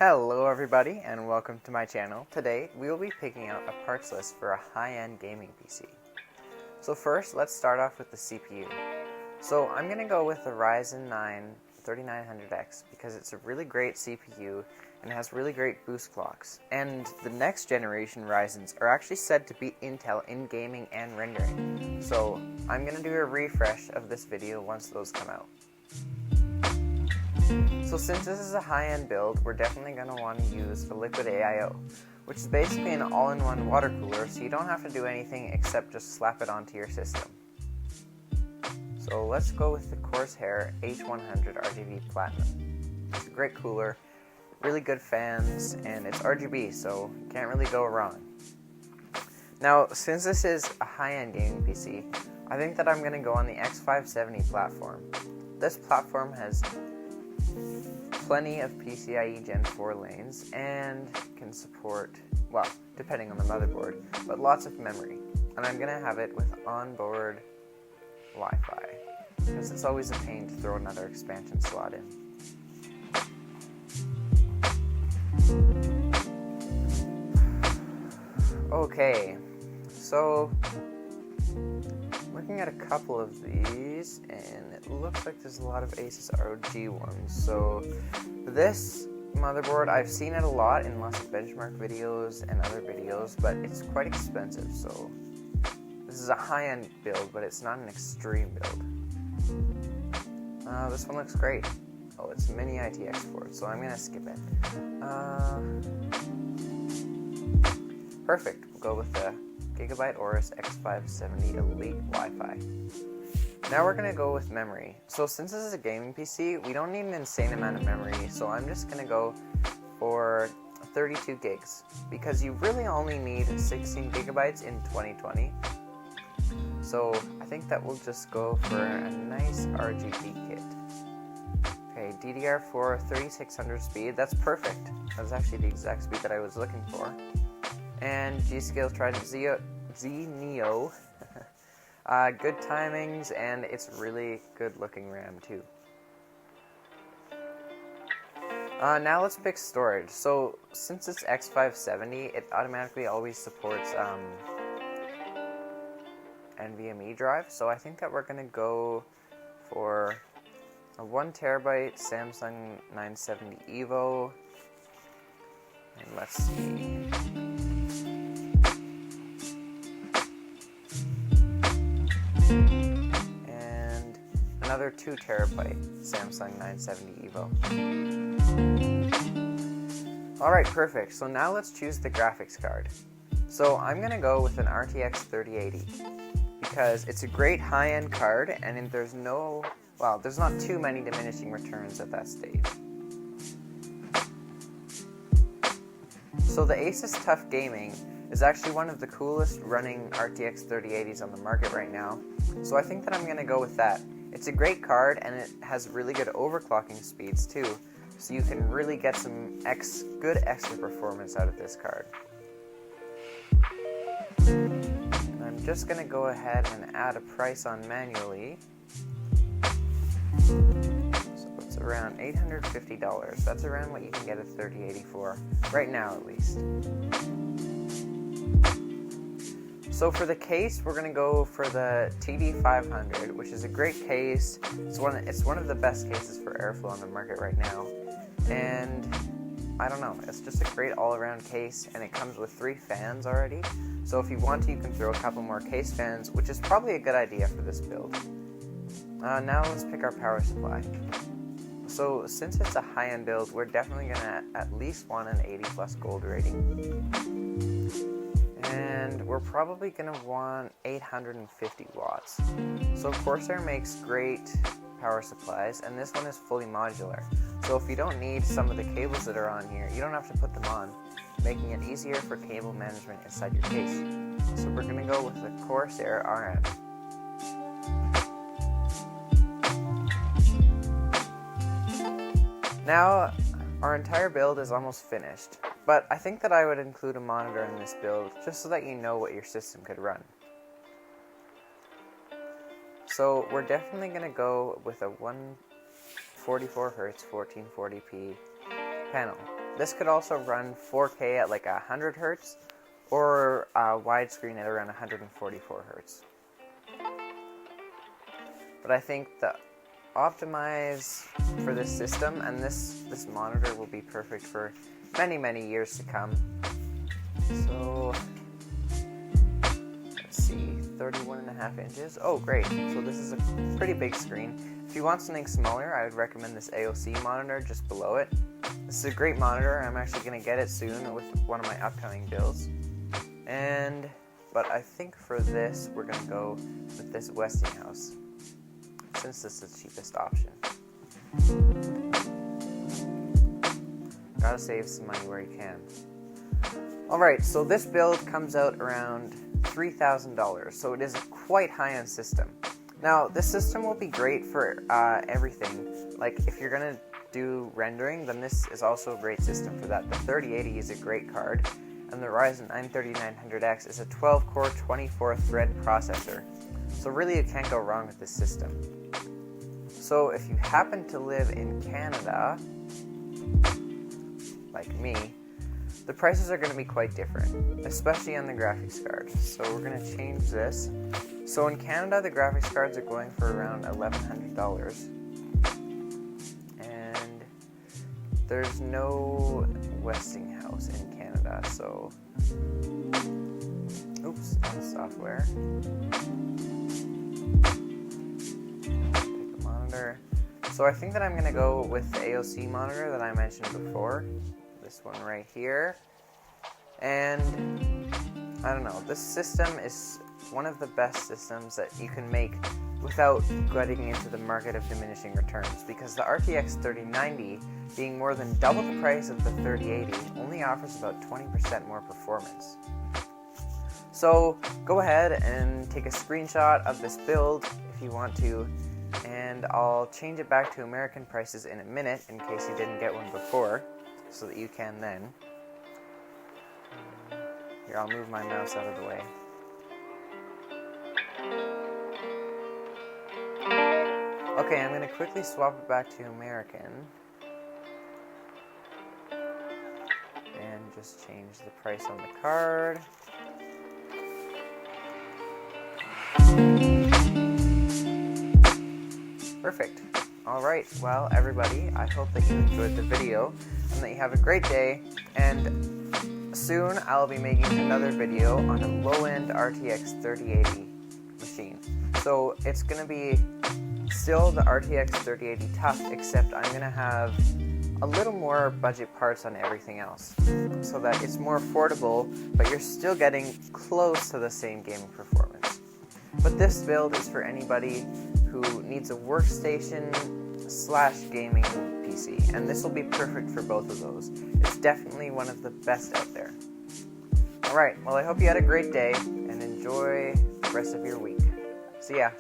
Hello everybody and welcome to my channel. Today we will be picking out a parts list for a high-end gaming PC. So first let's start off with the CPU. So I'm going to go with the Ryzen 9 3900X because it's a really great CPU and has really great boost clocks. And the next generation Ryzens are actually said to beat Intel in gaming and rendering. So I'm going to do a refresh of this video once those come out. So since this is a high-end build, we're definitely going to want to use a Liquid AIO, which is basically an all-in-one water cooler, so you don't have to do anything except just slap it onto your system. So let's go with the Corsair H100 RGB Platinum. It's a great cooler, really good fans, and it's RGB, so you can't really go wrong. Now, since this is a high-end gaming PC, I think that I'm going to go on the X570 platform. This platform has plenty of PCIe Gen 4 lanes and can support, well, depending on the motherboard, but lots of memory. And I'm going to have it with onboard Wi-Fi, because it's always a pain to throw another expansion slot in. Okay, so looking at a couple of these, and it looks like there's a lot of Asus ROG ones. So this motherboard, I've seen it a lot in lots of benchmark videos and other videos, but it's quite expensive. So this is a high-end build, but it's not an extreme build. This one looks great. Oh, it's Mini ITX port, so I'm gonna skip it. Perfect. We'll go with the Gigabyte Aorus X570 Elite Wi-Fi. Now we're going to go with memory. So since this is a gaming PC, we don't need an insane amount of memory, so I'm just going to go for 32 gigs, because you really only need 16 gigabytes in 2020. So I think that we'll just go for a nice RGB kit. Okay, DDR4 3600 speed, that's perfect. That's actually the exact speed that I was looking for. And G.Skill Trident Z Neo. Good timings, and it's really good looking RAM too. Now let's pick storage. So since it's X570, it automatically always supports NVMe drive. So I think that we're going to go for a 1TB Samsung 970 EVO. And let's see. And another 2TB Samsung 970 EVO. Alright, perfect. So now let's choose the graphics card. So I'm going to go with an RTX 3080 because it's a great high-end card, and there's not too many diminishing returns at that stage. So the Asus TUF Gaming is actually one of the coolest running RTX 3080s on the market right now, so I think that I'm going to go with that. It's a great card, and it has really good overclocking speeds too, so you can really get some good extra performance out of this card. And I'm just going to go ahead and add a price on manually. So it's around $850. That's around what you can get a 3080 for, right now at least. So for the case, we're going to go for the TD500, which is a great case. It's one of the best cases for airflow on the market right now. And I don't know, it's just a great all-around case, and it comes with 3 fans already. So if you want to, you can throw a couple more case fans, which is probably a good idea for this build. Now let's pick our power supply. So since it's a high-end build, we're definitely going to at least want an 80+ gold rating. And we're probably going to want 850 watts. So Corsair makes great power supplies, and this one is fully modular. So if you don't need some of the cables that are on here, you don't have to put them on, making it easier for cable management inside your case. So we're going to go with the Corsair RM. Now, our entire build is almost finished, but I think that I would include a monitor in this build just so that you know what your system could run. So we're definitely going to go with a 144Hz 1440p panel. This could also run 4K at like 100 Hz or widescreen at around 144 Hz. But I think the optimize for this system, and this monitor will be perfect for many years to come. So let's see, 31.5 inches. Oh great, so this is a pretty big screen. If you want something smaller, I would recommend this AOC monitor just below it. This is a great monitor. I'm actually going to get it soon with one of my upcoming builds. But I think for this we're going to go with this Westinghouse, since this is the cheapest option. Gotta save some money where you can. Alright, so this build comes out around $3,000, so it is a quite high-end system. Now, this system will be great for everything. Like, if you're gonna do rendering, then this is also a great system for that. The 3080 is a great card, and the Ryzen 9 3900X is a 12-core, 24-thread processor. So really, you can't go wrong with this system. So if you happen to live in Canada, like me, the prices are going to be quite different, especially on the graphics card. So we're going to change this. So in Canada, the graphics cards are going for around $1,100. And there's no Westinghouse in Canada, so... Oops, that's software. So I think that I'm going to go with the AOC monitor that I mentioned before. This one right here. And I don't know, this system is one of the best systems that you can make without getting into the market of diminishing returns, because the RTX 3090, being more than double the price of the 3080, only offers about 20% more performance. So go ahead and take a screenshot of this build if you want to, and I'll change it back to American prices in a minute in case you didn't get one before, so that you can then. Here, I'll move my mouse out of the way. Okay, I'm going to quickly swap it back to American. And just change the price on the card. Perfect. Alright, well everybody, I hope that you enjoyed the video and that you have a great day, and soon I'll be making another video on a low-end RTX 3080 machine. So it's going to be still the RTX 3080 tough, except I'm going to have a little more budget parts on everything else, so that it's more affordable, but you're still getting close to the same gaming performance. But this build is for anybody who needs a workstation / gaming PC, and this will be perfect for both of those. It's definitely one of the best out there. Alright, well I hope you had a great day, and enjoy the rest of your week. See ya!